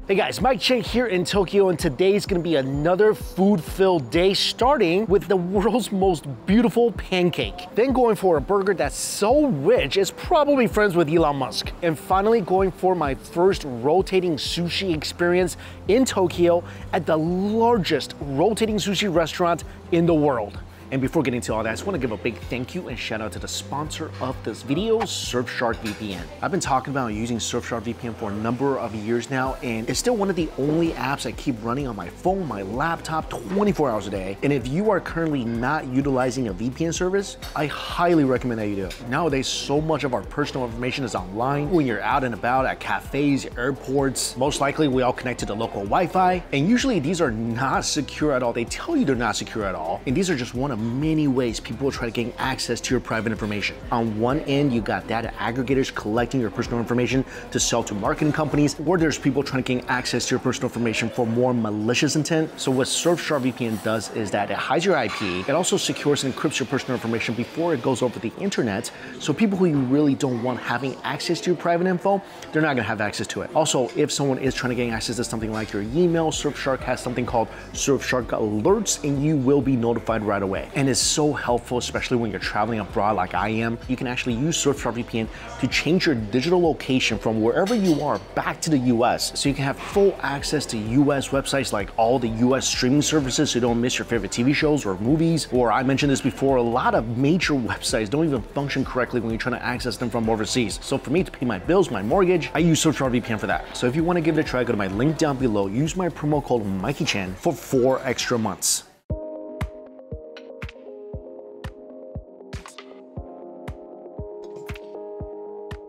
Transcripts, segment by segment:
Hey guys, Mike Chang here in Tokyo, and today's gonna be another food-filled day, starting with the world's most beautiful pancake. Then going for a burger that's so rich, it's probably friends with Elon Musk. And finally going for my first rotating sushi experience in Tokyo at the largest rotating sushi restaurant in the world. And before getting to all that, I just want to give a big thank you and shout out to the sponsor of this video, Surfshark VPN. I've been talking about using Surfshark VPN for a number of years now, and it's still one of the only apps I keep running on my phone, my laptop, 24 hours a day. And if you are currently not utilizing a VPN service, I highly recommend that you do. Nowadays, so much of our personal information is online. When you're out and about at cafes, airports, most likely we all connect to the local Wi-Fi, and usually these are not secure at all. They tell you they're not secure at all, and these are just one of many ways people will try to gain access to your private information. On one end, you got data aggregators collecting your personal information to sell to marketing companies, or there's people trying to gain access to your personal information for more malicious intent. So what Surfshark VPN does is that it hides your IP. It also secures and encrypts your personal information before it goes over the internet. So people who you really don't want having access to your private info, they're not gonna have access to it. Also, if someone is trying to gain access to something like your email, Surfshark has something called Surfshark Alerts, and you will be notified right away. And it's so helpful, especially when you're traveling abroad like I am. You can actually use Surfshark VPN to change your digital location from wherever you are back to the US. So you can have full access to US websites like all the US streaming services so you don't miss your favorite TV shows or movies. Or I mentioned this before, a lot of major websites don't even function correctly when you're trying to access them from overseas. So for me to pay my bills, my mortgage, I use Surfshark VPN for that. So if you want to give it a try, go to my link down below. Use my promo code MikeyChan for 4 extra months.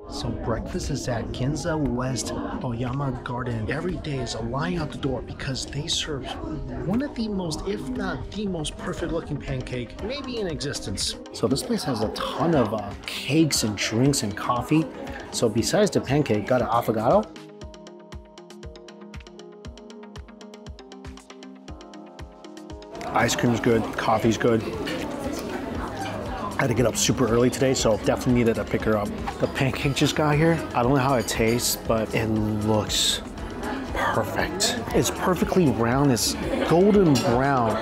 So breakfast is at Ginza West Aoyama Garden. Every day is a line out the door because they serve one of the most, if not the most perfect looking pancake maybe in existence. So this place has a ton of cakes and drinks and coffee. So besides the pancake, got an affogato. Ice cream's good, coffee's good. I had to get up super early today, so definitely needed to pick her up. The pancake just got here. I don't know how it tastes, but it looks perfect. It's perfectly round. It's golden brown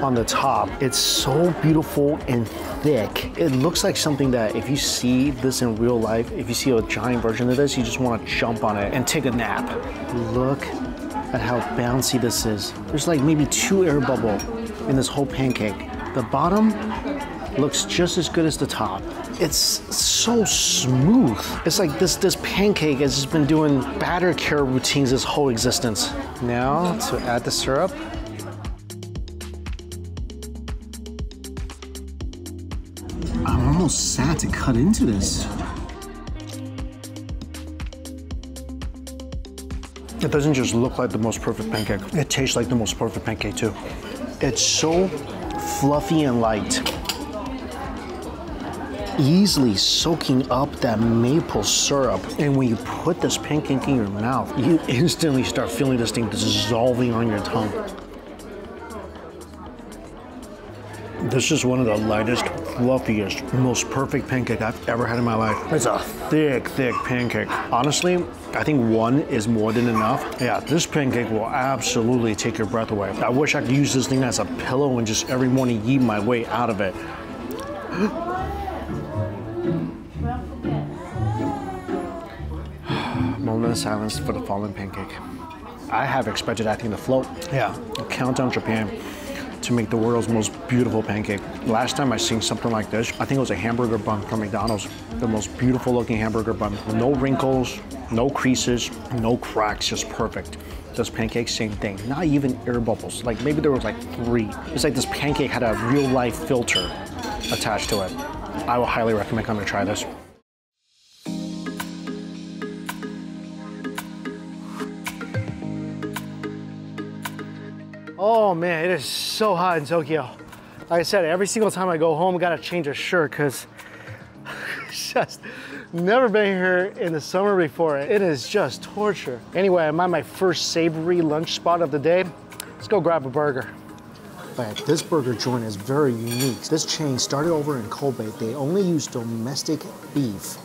on the top. It's so beautiful and thick. It looks like something that if you see this in real life, if you see a giant version of this, you just want to jump on it and take a nap. Look at how bouncy this is. There's like maybe 2 air bubbles in this whole pancake. The bottom looks just as good as the top. It's so smooth. It's like this pancake has just been doing batter care routines its whole existence. Now to add the syrup. I'm almost sad to cut into this. It doesn't just look like the most perfect pancake. It tastes like the most perfect pancake too. It's so fluffy and light. Easily soaking up that maple syrup. And when you put this pancake in your mouth, you instantly start feeling this thing dissolving on your tongue. This is one of the lightest, fluffiest, most perfect pancake I've ever had in my life. It's a thick, thick pancake. Honestly, I think 1 is more than enough. Yeah, this pancake will absolutely take your breath away. I wish I could use this thing as a pillow and just every morning eat my way out of it. Moment of silence for the fallen pancake. I have expected that thing to float. Yeah, Countdown Japan to make the world's most beautiful pancake. Last time I seen something like this, I think it was a hamburger bun from McDonald's. The most beautiful looking hamburger bun. No wrinkles, no creases, no cracks, just perfect. This pancake, same thing. Not even air bubbles. Like maybe there was like 3. It's like this pancake had a real life filter attached to it. I will highly recommend coming to try this. Oh man, it is so hot in Tokyo. Like I said, every single time I go home, I gotta change a shirt because it's just never been here in the summer before. It is just torture. Anyway, I'm at my first savory lunch spot of the day. Let's go grab a burger. But this burger joint is very unique. This chain started over in Kobe. They only use domestic beef.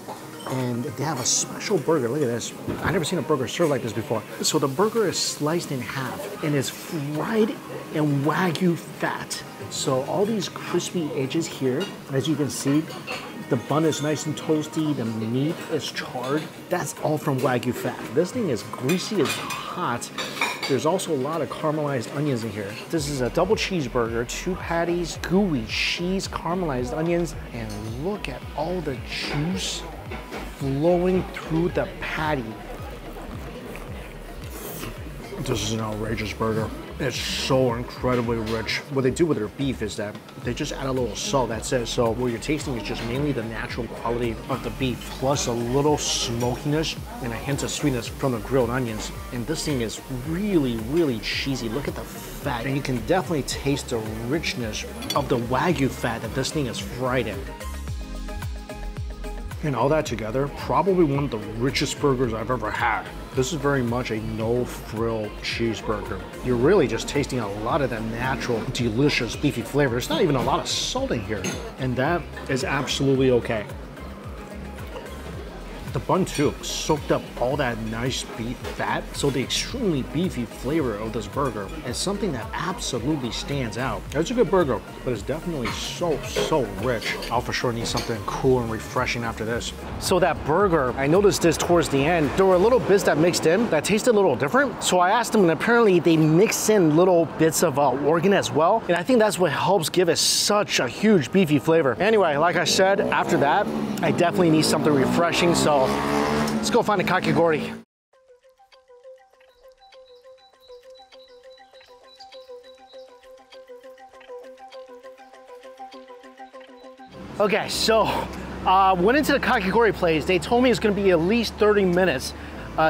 And they have a special burger. Look at this. I've never seen a burger served like this before. So the burger is sliced in half and is fried in Wagyu fat. So all these crispy edges here, as you can see, the bun is nice and toasty, the meat is charred. That's all from Wagyu fat. This thing is greasy, it's hot. There's also a lot of caramelized onions in here. This is a double cheeseburger, 2 patties, gooey cheese, caramelized onions, and look at all the juice flowing through the patty. This is an outrageous burger. It's so incredibly rich. What they do with their beef is that they just add a little salt, that's it. So what you're tasting is just mainly the natural quality of the beef, plus a little smokiness and a hint of sweetness from the grilled onions. And this thing is really, really cheesy. Look at the fat. And you can definitely taste the richness of the Wagyu fat that this thing is fried in. And all that together, probably one of the richest burgers I've ever had. This is very much a no-frill cheeseburger. You're really just tasting a lot of that natural, delicious beefy flavor. There's not even a lot of salt in here, and that is absolutely okay. The bun too soaked up all that nice beef fat, so the extremely beefy flavor of this burger is something that absolutely stands out. It's a good burger, but it's definitely so rich. I'll for sure need something cool and refreshing after this. So that burger, I noticed this towards the end, there were little bits that mixed in that tasted a little different. So I asked them, and apparently they mix in little bits of organ as well. And I think that's what helps give it such a huge beefy flavor. Anyway, like I said, after that, I definitely need something refreshing. So let's go find a kakigori. Okay, so went into the kakigori place. They told me it's gonna be at least 30 minutes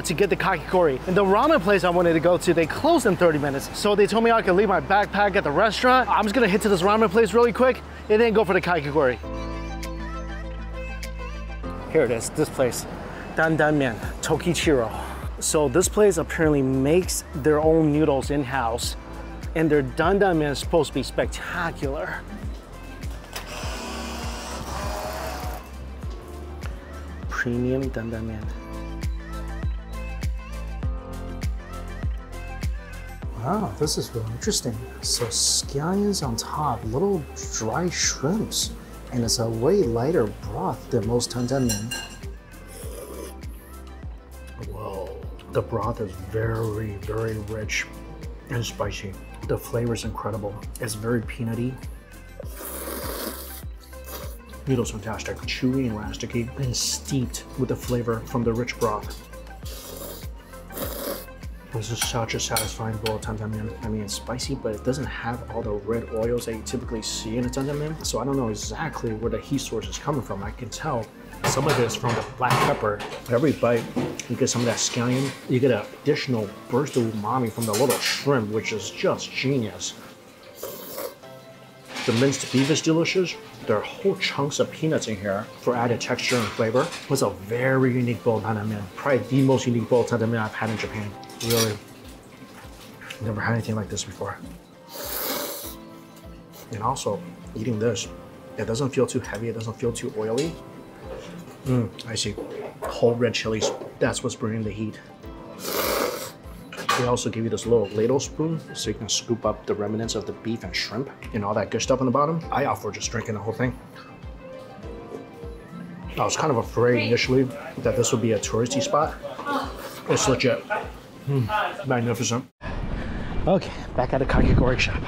to get the kakigori. And the ramen place I wanted to go to, they closed in 30 minutes. So they told me I could leave my backpack at the restaurant. I'm just gonna hit to this ramen place really quick and then go for the kakigori. Here it is, this place. Dandanmen, Tokichiro. So this place apparently makes their own noodles in-house, and their dandanmen is supposed to be spectacular. Premium dandanmen. Wow, this is really interesting. So scallions on top, little dry shrimps, and it's a way lighter broth than most dandanmen. Whoa, the broth is very, very rich and spicy. The flavor is incredible. It's very peanutty. Noodles fantastic, chewy and elasticy, and steeped with the flavor from the rich broth. This is such a satisfying bowl of dandanmen. I mean, it's spicy, but it doesn't have all the red oils that you typically see in a dandanmen. So I don't know exactly where the heat source is coming from. I can tell some of it is from the black pepper. Every bite, you get some of that scallion. You get an additional burst of umami from the little shrimp, which is just genius. The minced beef is delicious. There are whole chunks of peanuts in here for added texture and flavor. It's a very unique bowl of dandanmen. Probably the most unique bowl of dandanmen I've had in Japan. Really. Never had anything like this before. And also, eating this, it doesn't feel too heavy, it doesn't feel too oily. I see. Whole red chilies. That's what's bringing the heat. They also give you this little ladle spoon so you can scoop up the remnants of the beef and shrimp and all that good stuff on the bottom. I opt for just drinking the whole thing. I was kind of afraid initially that this would be a touristy spot. It's legit. Magnificent. Okay, back at the kakigori shop.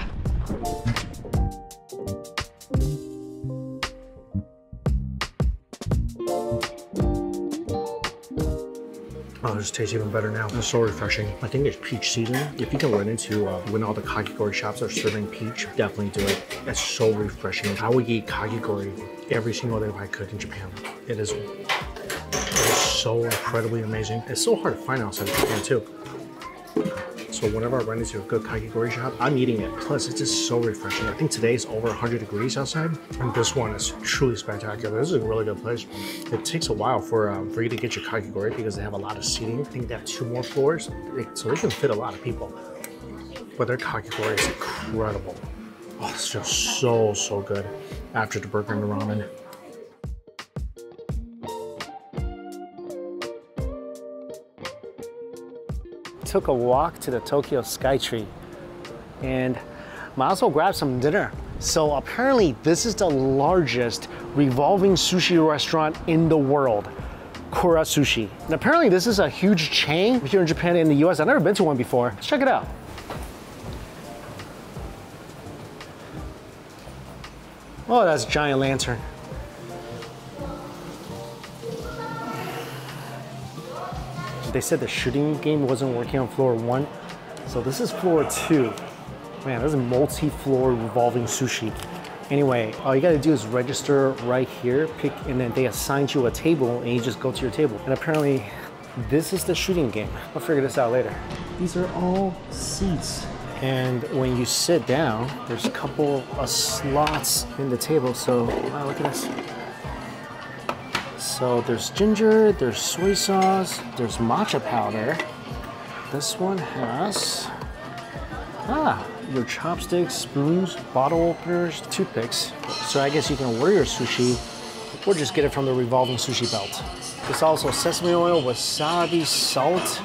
Oh, this tastes even better now. It's so refreshing. I think it's peach season. If you can run into when all the kakigori shops are serving peach, definitely do it. It's so refreshing. I would eat kakigori every single day if I could in Japan. It is so incredibly amazing. It's so hard to find outside of Japan too. So whenever I run into a good kakigori shop, I'm eating it. Plus, it's just so refreshing. I think today is over 100 degrees outside, and this one is truly spectacular. This is a really good place. It takes a while for you to get your kakigori because they have a lot of seating. I think they have 2 more floors, so they can fit a lot of people. But their kakigori is incredible. Oh, it's just so good after the burger and the ramen. took a walk to the Tokyo Skytree and might also grab some dinner. So apparently this is the largest revolving sushi restaurant in the world, Kura Sushi. And apparently this is a huge chain here in Japan and in the US. I've never been to one before. Let's check it out. Oh, that's a giant lantern. They said the shooting game wasn't working on floor 1, so this is floor 2. Man, this is multi-floor revolving sushi. Anyway, all you gotta do is register right here, pick, and then they assign you a table and you just go to your table. And apparently, this is the shooting game. I'll figure this out later. These are all seats. And when you sit down, there's a couple of slots in the table. So, wow, look at this. So there's ginger, there's soy sauce, there's matcha powder. This one has, your chopsticks, spoons, bottle openers, toothpicks. So I guess you can order your sushi or just get it from the revolving sushi belt. There's also sesame oil, wasabi, salt.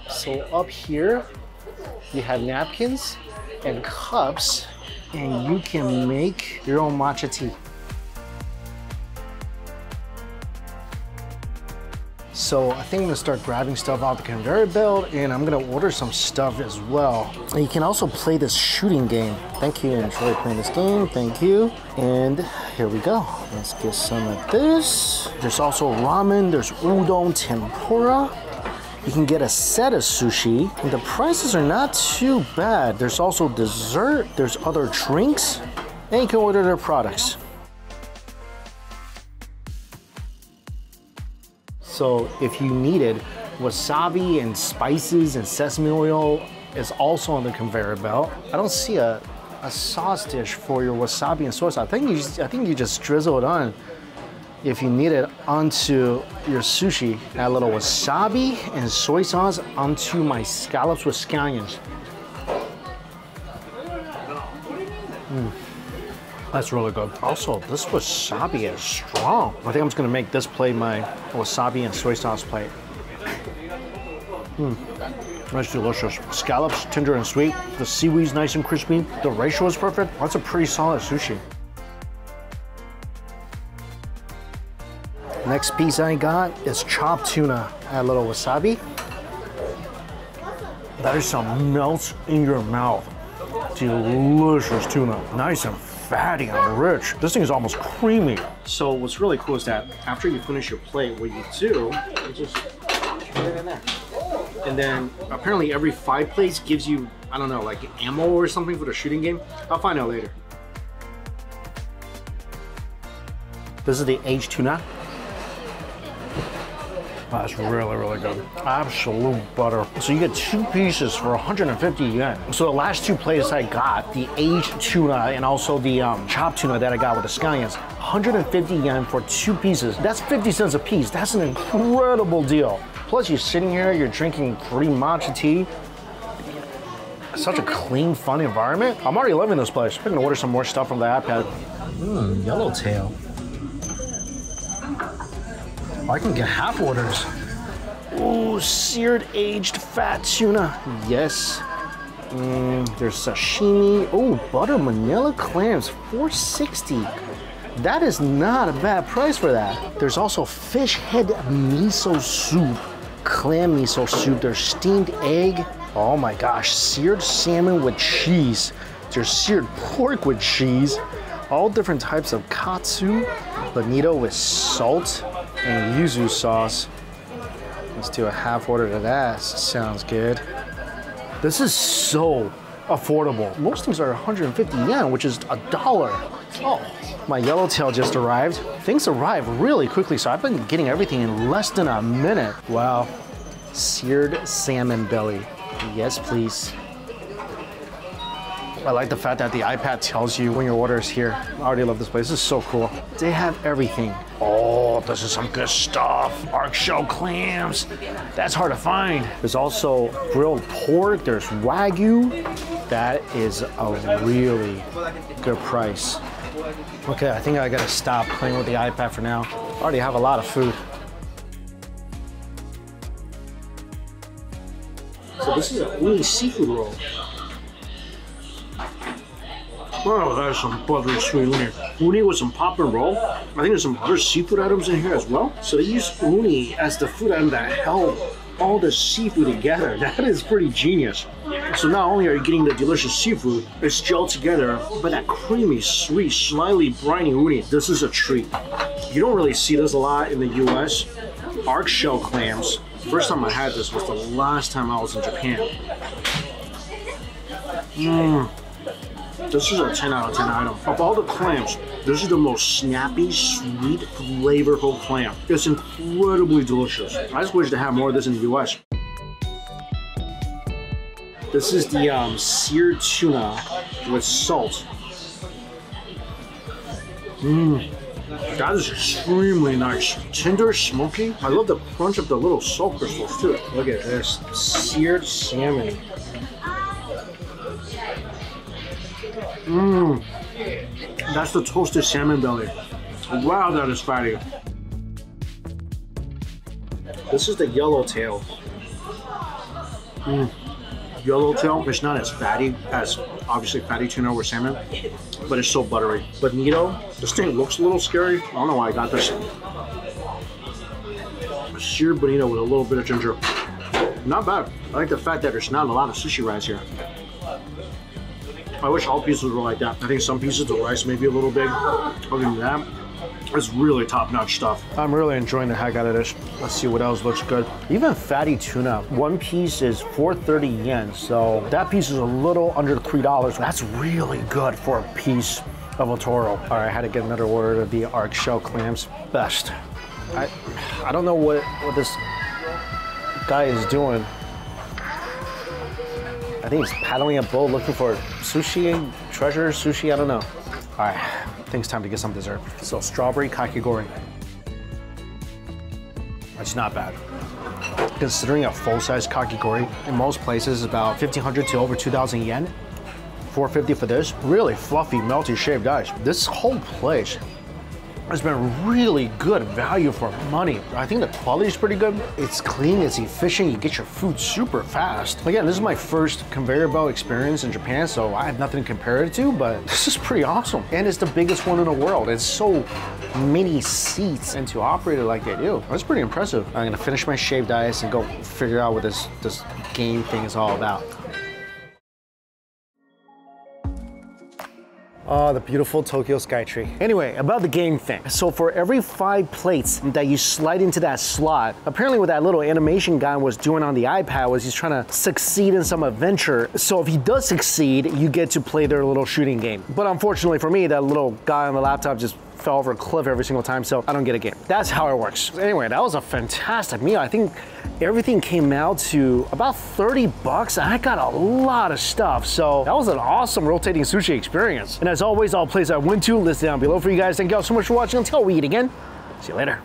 So up here, you have napkins and cups, and you can make your own matcha tea. So I think I'm gonna start grabbing stuff off the conveyor belt, and I'm gonna order some stuff as well. And you can also play this shooting game. Thank you, enjoy playing this game, thank you. And here we go. Let's get some of this. There's also ramen, there's udon, tempura. You can get a set of sushi, and the prices are not too bad. There's also dessert, there's other drinks, and you can order their products. So if you needed wasabi and spices and sesame oil is also on the conveyor belt. I don't see a sauce dish for your wasabi and soy sauce. I think you just drizzle it on. If you need it onto your sushi, add a little wasabi and soy sauce onto my scallops with scallions. That's really good. Also, this wasabi is strong. I think I'm just gonna make this plate my wasabi and soy sauce plate. That's delicious. Scallops, tender and sweet. The seaweed's nice and crispy. The ratio is perfect. That's a pretty solid sushi. Next piece I got is chopped tuna. Add a little wasabi. That is some melts in your mouth. Delicious tuna. Nice and fatty and rich. This thing is almost creamy. So what's really cool is that after you finish your plate, what you do, you just put it in there. And then apparently every 5 plates gives you, I don't know, like ammo or something for the shooting game. I'll find out later. This is the aged tuna. That's really, really good. Absolute butter. So you get 2 pieces for 150 yen. So the last 2 plates I got, the aged tuna and also the chopped tuna that I got with the scallions, 150 yen for 2 pieces. That's 50 cents a piece. That's an incredible deal. Plus you're sitting here, you're drinking free matcha tea. Such a clean, fun environment. I'm already loving this place. I'm gonna order some more stuff from the iPad. Yellowtail. I can get half orders. Ooh, seared aged fat tuna. Yes. There's sashimi. Oh, butter manila clams, $4.60. That is not a bad price for that. There's also fish head miso soup, clam miso soup. There's steamed egg. Oh my gosh, seared salmon with cheese. There's seared pork with cheese. All different types of katsu, bonito with salt, and yuzu sauce. Let's do a half order to that. Sounds good. This is so affordable. Most things are 150 yen, which is $1. Oh, my yellowtail just arrived. Things arrive really quickly, so I've been getting everything in less than a minute. Wow. Seared salmon belly. Yes, please. I like the fact that the iPad tells you when your order is here. I already love this place. This is so cool. They have everything. Oh, this is some good stuff. Arc shell clams. That's hard to find. There's also grilled pork. There's Wagyu. That is a really good price. Okay, I think I gotta stop playing with the iPad for now. I already have a lot of food. So this is a uni seafood roll. Oh, that is some buttery sweet uni. Uni with some pop and roll. I think there's some other seafood items in here as well. So they use uni as the food item that held all the seafood together. That is pretty genius. So not only are you getting the delicious seafood, it's gelled together by that creamy, sweet, slightly briny uni. This is a treat. You don't really see this a lot in the US. Arc shell clams. First time I had this was the last time I was in Japan. This is a 10 out of 10 item. Of all the clams, this is the most snappy, sweet, flavorful clam. It's incredibly delicious. I just wish to have more of this in the US. This is the seared tuna with salt. That is extremely nice. Tender, smoky. I love the crunch of the little salt crystals too. Look at this, seared salmon. That's the toasted salmon belly. Wow, that is fatty. This is the yellowtail. Yellowtail, it's not as fatty as obviously fatty tuna or salmon, but it's so buttery. Bonito, this thing looks a little scary. I don't know why I got this. A seared bonito with a little bit of ginger. Not bad. I like the fact that there's not a lot of sushi rice here. I wish all pieces were like that. I think some pieces of rice may be a little big. Other than that, it's really top-notch stuff. I'm really enjoying the heck out of this. Let's see what else looks good. Even fatty tuna, one piece is 430 yen, so that piece is a little under $3. That's really good for a piece of a toro. All right, I had to get another order of the arc shell clams. Best. I don't know what this guy is doing. I think he's paddling a boat looking for sushi, treasure, sushi, I don't know. All right, I think it's time to get some dessert. So strawberry kakigori. It's not bad. Considering a full-size kakigori, in most places is about 1,500 to over 2,000 yen. 450 for this. Really fluffy, melty shaved guys. This whole place has been really good value for money. I think the quality is pretty good. It's clean, it's efficient, you get your food super fast. Again, this is my first conveyor belt experience in Japan, so I have nothing to compare it to, but this is pretty awesome. And it's the biggest one in the world. It's so many seats, and to operate it like they do, that's pretty impressive. I'm gonna finish my shaved ice and go figure out what this game thing is all about. Oh, the beautiful Tokyo Skytree. Anyway, about the game thing. So for every 5 plates that you slide into that slot, apparently what that little animation guy was doing on the iPad was he's trying to succeed in some adventure. So if he does succeed, you get to play their little shooting game. But unfortunately for me, that little guy on the laptop just fell over a cliff every single time, so I don't get a game. That's how it works. Anyway, that was a fantastic meal. I think everything came out to about 30 bucks. I got a lot of stuff, so that was an awesome rotating sushi experience. And as always, all places I went to listed down below for you guys. Thank you all so much for watching. Until we eat again, see you later.